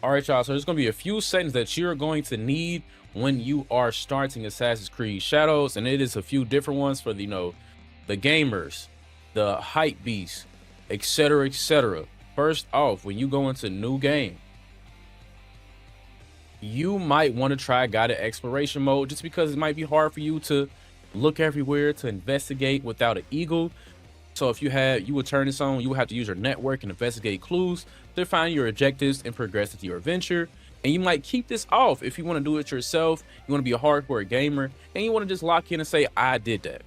All right, y'all, so there's going to be a few settings that you're going to need when you are starting Assassin's Creed Shadows, and it is a few different ones for the, the gamers, the hype beasts, etc., etc. First off, when you go into new game, you might want to try guided exploration mode just because it might be hard for you to look everywhere, to investigate without an eagle. So if you would turn this on, you would have to use your network and investigate clues to find your objectives and progress into your adventure. And you might keep this off if you want to do it yourself. You want to be a hardcore gamer and you want to just lock in and say, I did that.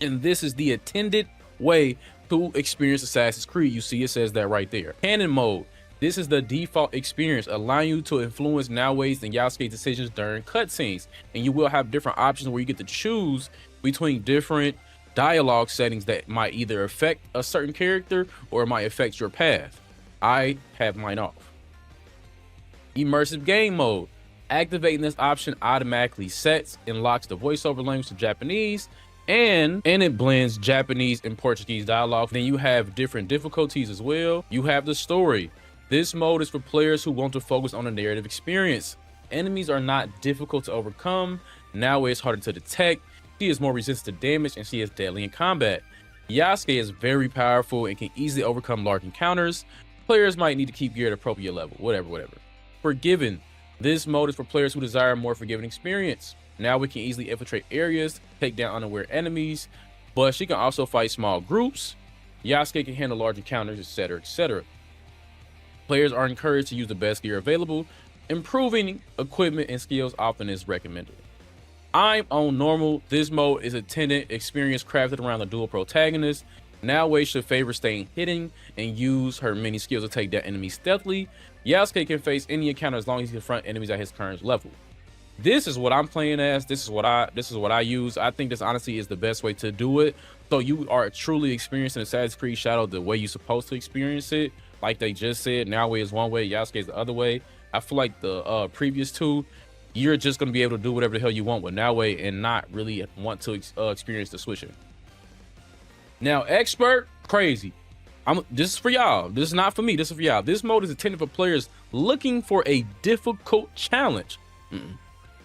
And this is the intended way to experience Assassin's Creed. You see, it says that right there. Canon mode. This is the default experience, allowing you to influence Naoei's and Yasuke's decisions during cutscenes. And you will have different options where you get to choose between different dialogue settings that might either affect a certain character or it might affect your path. I have mine off. Immersive game mode. Activating this option automatically sets and locks the voiceover language to Japanese, and it blends Japanese and Portuguese dialogue. Then you have different difficulties as well. You have the story. This mode is for players who want to focus on a narrative experience. Enemies are not difficult to overcome. Naoei is harder to detect. She is more resistant to damage and she is deadly in combat. Yasuke is very powerful and can easily overcome large encounters. Players might need to keep gear at appropriate level, whatever. Forgiven. This mode is for players who desire a more forgiving experience. Now we can easily infiltrate areas, take down unaware enemies, but she can also fight small groups. Yasuke can handle large encounters, etc., etc. Players are encouraged to use the best gear available. Improving equipment and skills often is recommended. I'm on normal. This mode is intended experience crafted around the dual protagonist. Naoei should favor staying hidden and use her many skills to take down enemies stealthily. Yasuke can face any encounter as long as he confronts enemies at his current level. This is what I'm playing as. This is what I use. I think this honestly is the best way to do it. So you are truly experiencing Assassin's Creed Shadow the way you're supposed to experience it. Like they just said, Naoei is one way, Yasuke is the other way. I feel like the previous two, you're just going to be able to do whatever the hell you want with Naoei and not really want to experience the switching. Now, expert, crazy. This is for y'all. This is not for me. This is for y'all. This mode is intended for players looking for a difficult challenge.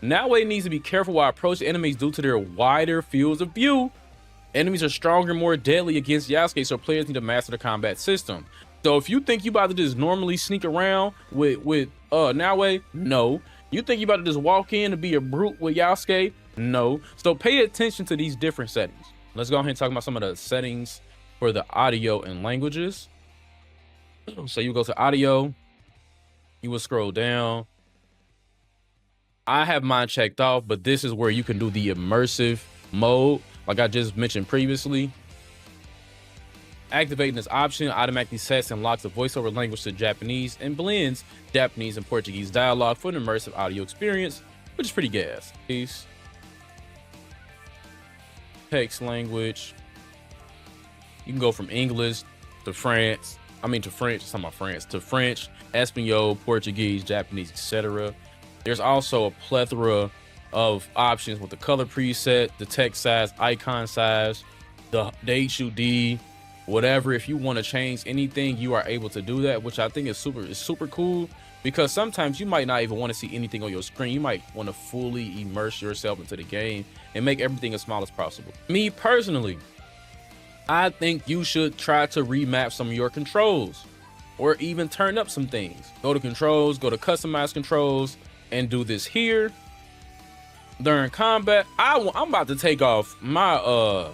Naoei needs to be careful while approaching enemies due to their wider fields of view. Enemies are stronger and more deadly against Yasuke, so players need to master the combat system. So if you think you about to just normally sneak around with Naoei, no. You think you about to just walk in and be a brute with Yasuke? No. So pay attention to these different settings. Let's go ahead and talk about some of the settings for the audio and languages. So you go to audio, you will scroll down. I have mine checked off, but this is where you can do the immersive mode, like I just mentioned previously. Activating this option automatically sets and locks the voiceover language to Japanese and blends Japanese and Portuguese dialogue for an immersive audio experience, which is pretty gas. Text language. You can go from English to French, to French, Espanol, Portuguese, Japanese, etc. There's also a plethora of options with the color preset, the text size, icon size, the HUD, whatever. If you want to change anything, you are able to do that, which I think is super cool, because sometimes you might not even want to see anything on your screen. You might want to fully immerse yourself into the game and make everything as small as possible. Me personally, I think you should try to remap some of your controls or even turn up some things. Go to controls, go to customize controls, and do this here. During combat, I'm about to take off my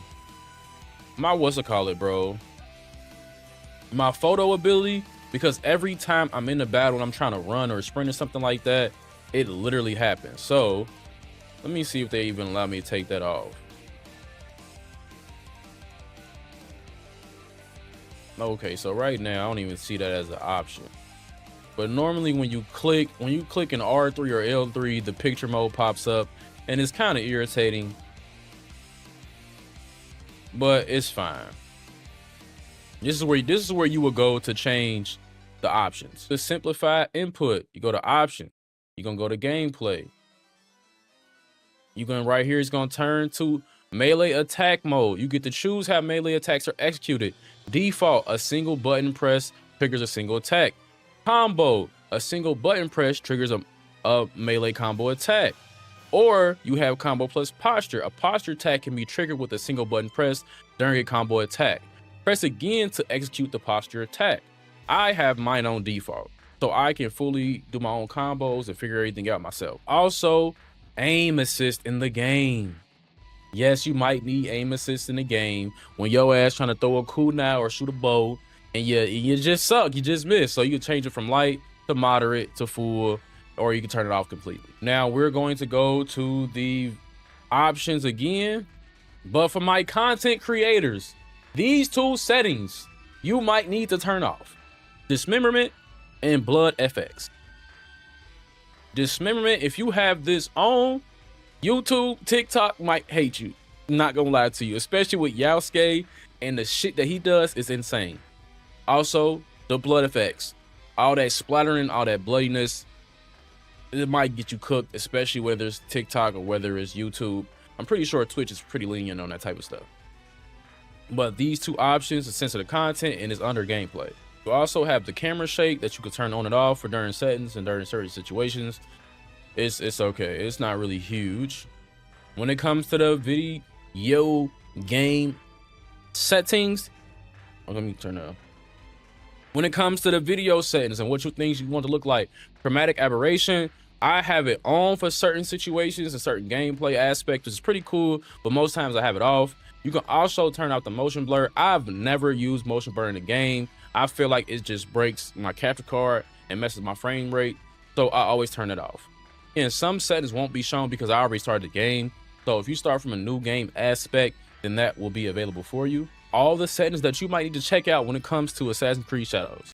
my photo ability, because every time I'm in the battle and I'm trying to run or sprint or something like that, it literally happens. So let me see if they even allow me to take that off. Okay, so right now I don't even see that as an option. But normally when you click in R3 or L3, the picture mode pops up and it's kind of irritating, but it's fine. This is where you will go to change the options. The simplified input, you go to option, you're gonna go to gameplay. You're going right here, it's gonna turn to melee attack mode. You get to choose how melee attacks are executed. Default, a single button press triggers a single attack. Combo, a single button press triggers a melee combo attack. Or you have combo plus posture. A posture attack can be triggered with a single button press during a combo attack. Press again to execute the posture attack. I have mine on default, so I can fully do my own combos and figure everything out myself. Also, aim assist in the game. Yes, you might need aim assist in the game when your ass trying to throw a kunai or shoot a bow and you just suck, you just miss. So you can change it from light to moderate to full, or you can turn it off completely. Now we're going to go to the options again, but for my content creators, these two settings you might need to turn off: dismemberment and blood FX. Dismemberment, if you have this on, YouTube, TikTok might hate you. I'm not gonna lie to you, especially with Yasuke and the shit that he does is insane. Also, the blood effects, all that splattering, all that bloodiness, it might get you cooked, especially whether it's TikTok or whether it's YouTube. I'm pretty sure Twitch is pretty lenient on that type of stuff. But these two options are sensitive content and is under gameplay. You also have the camera shake that you can turn on and off for during settings and during certain situations. It's okay. It's not really huge. When it comes to the video game settings, let me turn it off. When it comes to the video settings and what you think you want to look like, chromatic aberration, I have it on for certain situations and certain gameplay aspects, which is pretty cool, but most times I have it off. You can also turn out the motion blur. I've never used motion blur in the game. I feel like it just breaks my capture card and messes my frame rate, so I always turn it off. And some settings won't be shown because I already started the game. So if you start from a new game aspect, then that will be available for you. All the settings that you might need to check out when it comes to Assassin's Creed Shadows.